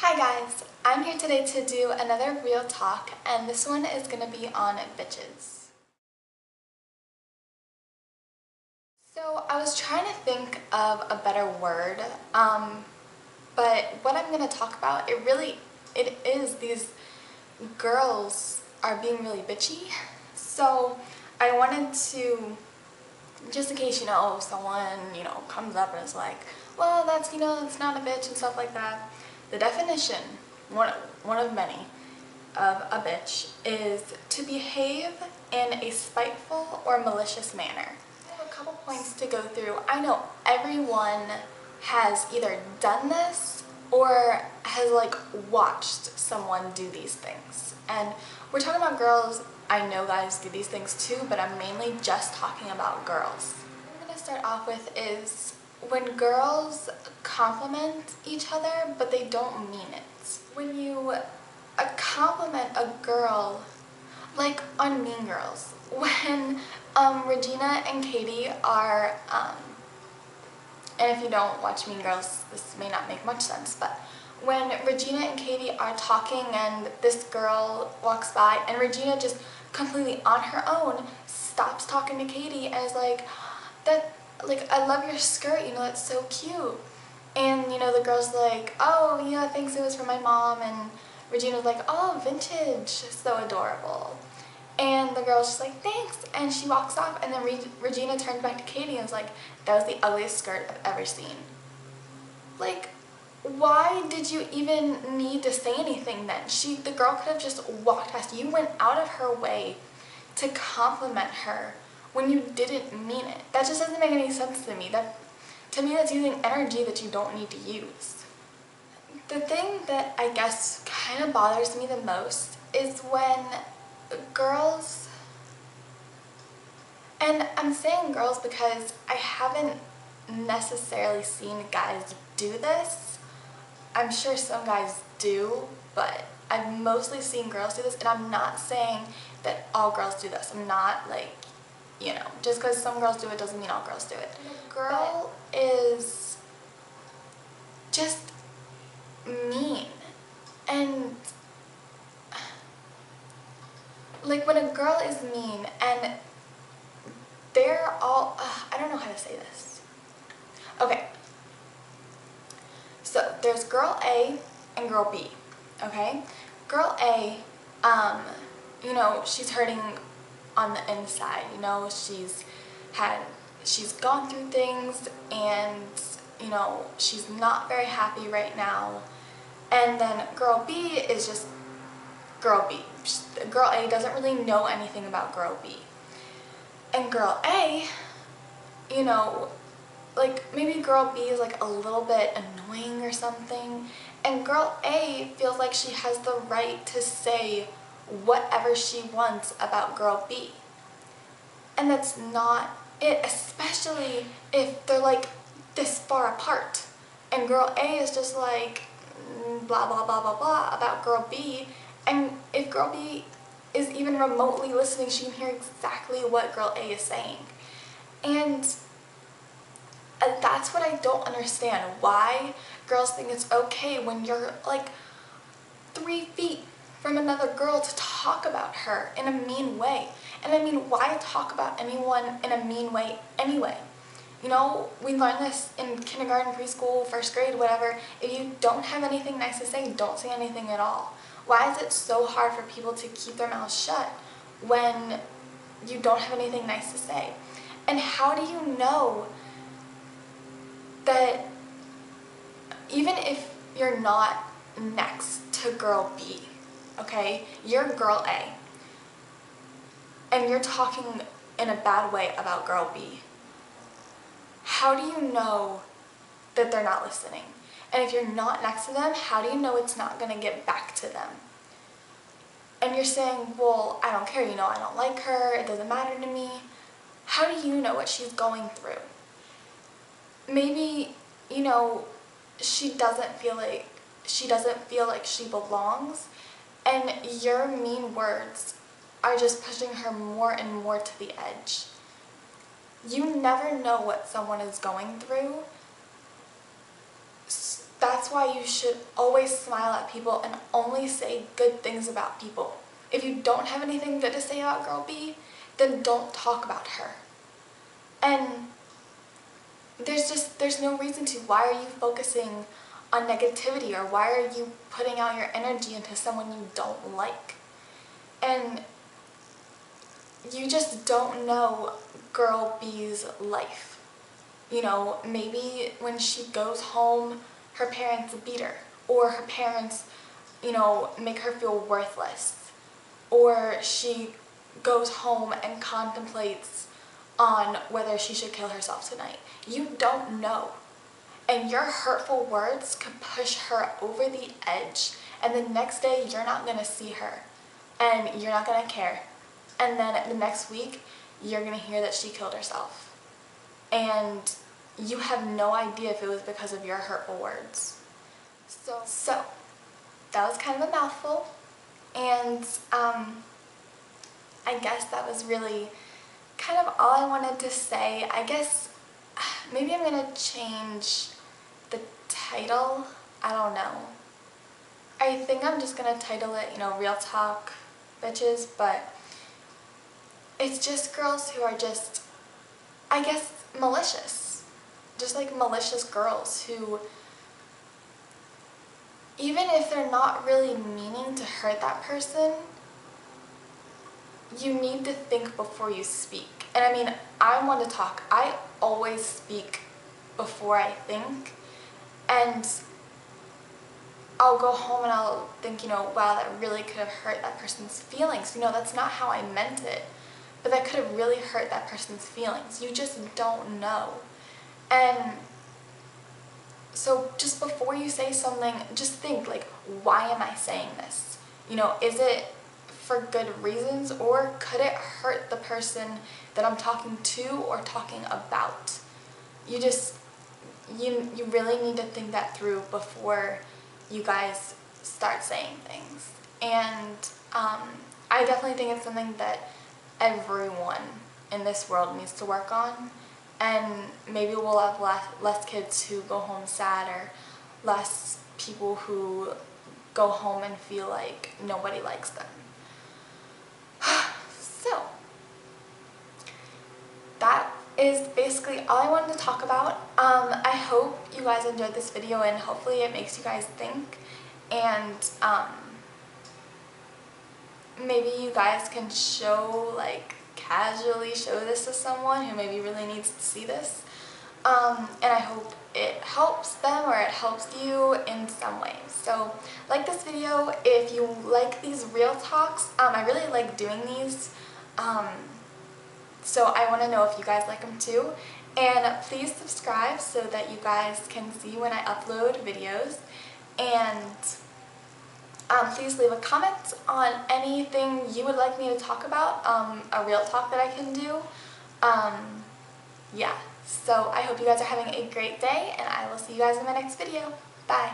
Hi guys, I'm here today to do another real talk, and this one is going to be on bitches. So I was trying to think of a better word, but what I'm going to talk about, it is these girls are being really bitchy. So I wanted to, just in case, someone, comes up and is like, well, it's not a bitch and stuff like that. The definition, one of many, of a bitch is to behave in a spiteful or malicious manner. I have a couple points to go through. I know everyone has either done this or has watched someone do these things. And we're talking about girls. I know guys do these things too, but I'm mainly just talking about girls. What I'm going to start off with is when girls compliment each other, but they don't mean it. When you compliment a girl, like on Mean Girls, when Regina and Katie are, and if you don't watch Mean Girls, this may not make much sense, but when Regina and Katie are talking and this girl walks by and Regina just completely on her own stops talking to Katie and is like, I love your skirt, it's so cute. And, the girl's like, oh, yeah, thanks, it was for my mom. And Regina's like, oh, vintage, so adorable. And the girl's just like, thanks. And she walks off, and then Regina turns back to Katie and is like, that was the ugliest skirt I've ever seen. Like, why did you even need to say anything then? The girl could have just walked past. You went out of her way to compliment her when you didn't mean it. That just doesn't make any sense to me. To me, that's using energy that you don't need to use. The thing that I guess kind of bothers me the most is when girls, and I'm saying girls because I haven't necessarily seen guys do this. I'm sure some guys do, but I've mostly seen girls do this, and I'm not saying that all girls do this. I'm not just because some girls do it doesn't mean all girls do it. A girl is just mean, and when a girl is mean and they're all, I don't know how to say this. Okay, so there's girl A and girl B, okay? Girl A, she's hurting on the inside, she's gone through things and, she's not very happy right now. And then girl B is just girl B. Girl A doesn't really know anything about girl B. And girl A, maybe girl B is a little bit annoying or something, and girl A feels like she has the right to say whatever she wants about girl B. And that's not it, especially if they're this far apart. And girl A is just blah blah blah blah blah about girl B, and if girl B is even remotely listening, she can hear exactly what girl A is saying. And that's what I don't understand. Why girls think it's okay when you're 3 feet from another girl to talk about her in a mean way. And I mean, why talk about anyone in a mean way anyway? We learn this in kindergarten, preschool, first grade, whatever. If you don't have anything nice to say, don't say anything at all. Why is it so hard for people to keep their mouths shut when you don't have anything nice to say? And how do you know that even if you're not next to girl B, okay, you're girl A, and you're talking in a bad way about girl B, how do you know that they're not listening? And if you're not next to them, how do you know it's not going to get back to them? And you're saying, well, I don't care, I don't like her, it doesn't matter to me. How do you know what she's going through? Maybe, she doesn't feel like she belongs, and your mean words are just pushing her more and more to the edge. You never know what someone is going through. that's why you should always smile at people and only say good things about people. If you don't have anything good to say about girl B, then don't talk about her. And there's no reason to. Why are you focusing on negativity, or why are you putting out your energy into someone you don't like? And you just don't know girl B's life. You know, maybe when she goes home, her parents beat her, or her parents, you know, make her feel worthless, or she goes home and contemplates on whether she should kill herself tonight. You don't know. And your hurtful words could push her over the edge, and the next day you're not going to see her, and you're not going to care. And then the next week, you're going to hear that she killed herself. And you have no idea if it was because of your hurtful words. So that was kind of a mouthful. And I guess that was really kind of all I wanted to say. I guess maybe I'm going to change the title. I don't know. I think I'm just going to title it, you know, Real Talk Bitches, but it's just girls who are just, I guess, malicious. Just like malicious girls who, even if they're not really meaning to hurt that person, you need to think before you speak. And I mean, I want to talk. I always speak before I think. And I'll go home and I'll think, you know, wow, that really could have hurt that person's feelings. You know, that's not how I meant it. But that could have really hurt that person's feelings. You just don't know. And so just before you say something, just think, like, why am I saying this? You know, is it for good reasons, or could it hurt the person that I'm talking to or talking about? You really need to think that through before you guys start saying things. And I definitely think it's something that everyone in this world needs to work on. And maybe we'll have less kids who go home sad, or less people who go home and feel like nobody likes them. So, that is basically all I wanted to talk about. I hope you guys enjoyed this video, and hopefully it makes you guys think. And maybe you guys can casually show this to someone who maybe really needs to see this. And I hope it helps them, or it helps you in some way. So like this video if you like these real talks. I really like doing these. So I want to know if you guys like them too. And please subscribe so that you guys can see when I upload videos. And please leave a comment on anything you would like me to talk about, a real talk that I can do. Yeah, so I hope you guys are having a great day, and I will see you guys in my next video. Bye!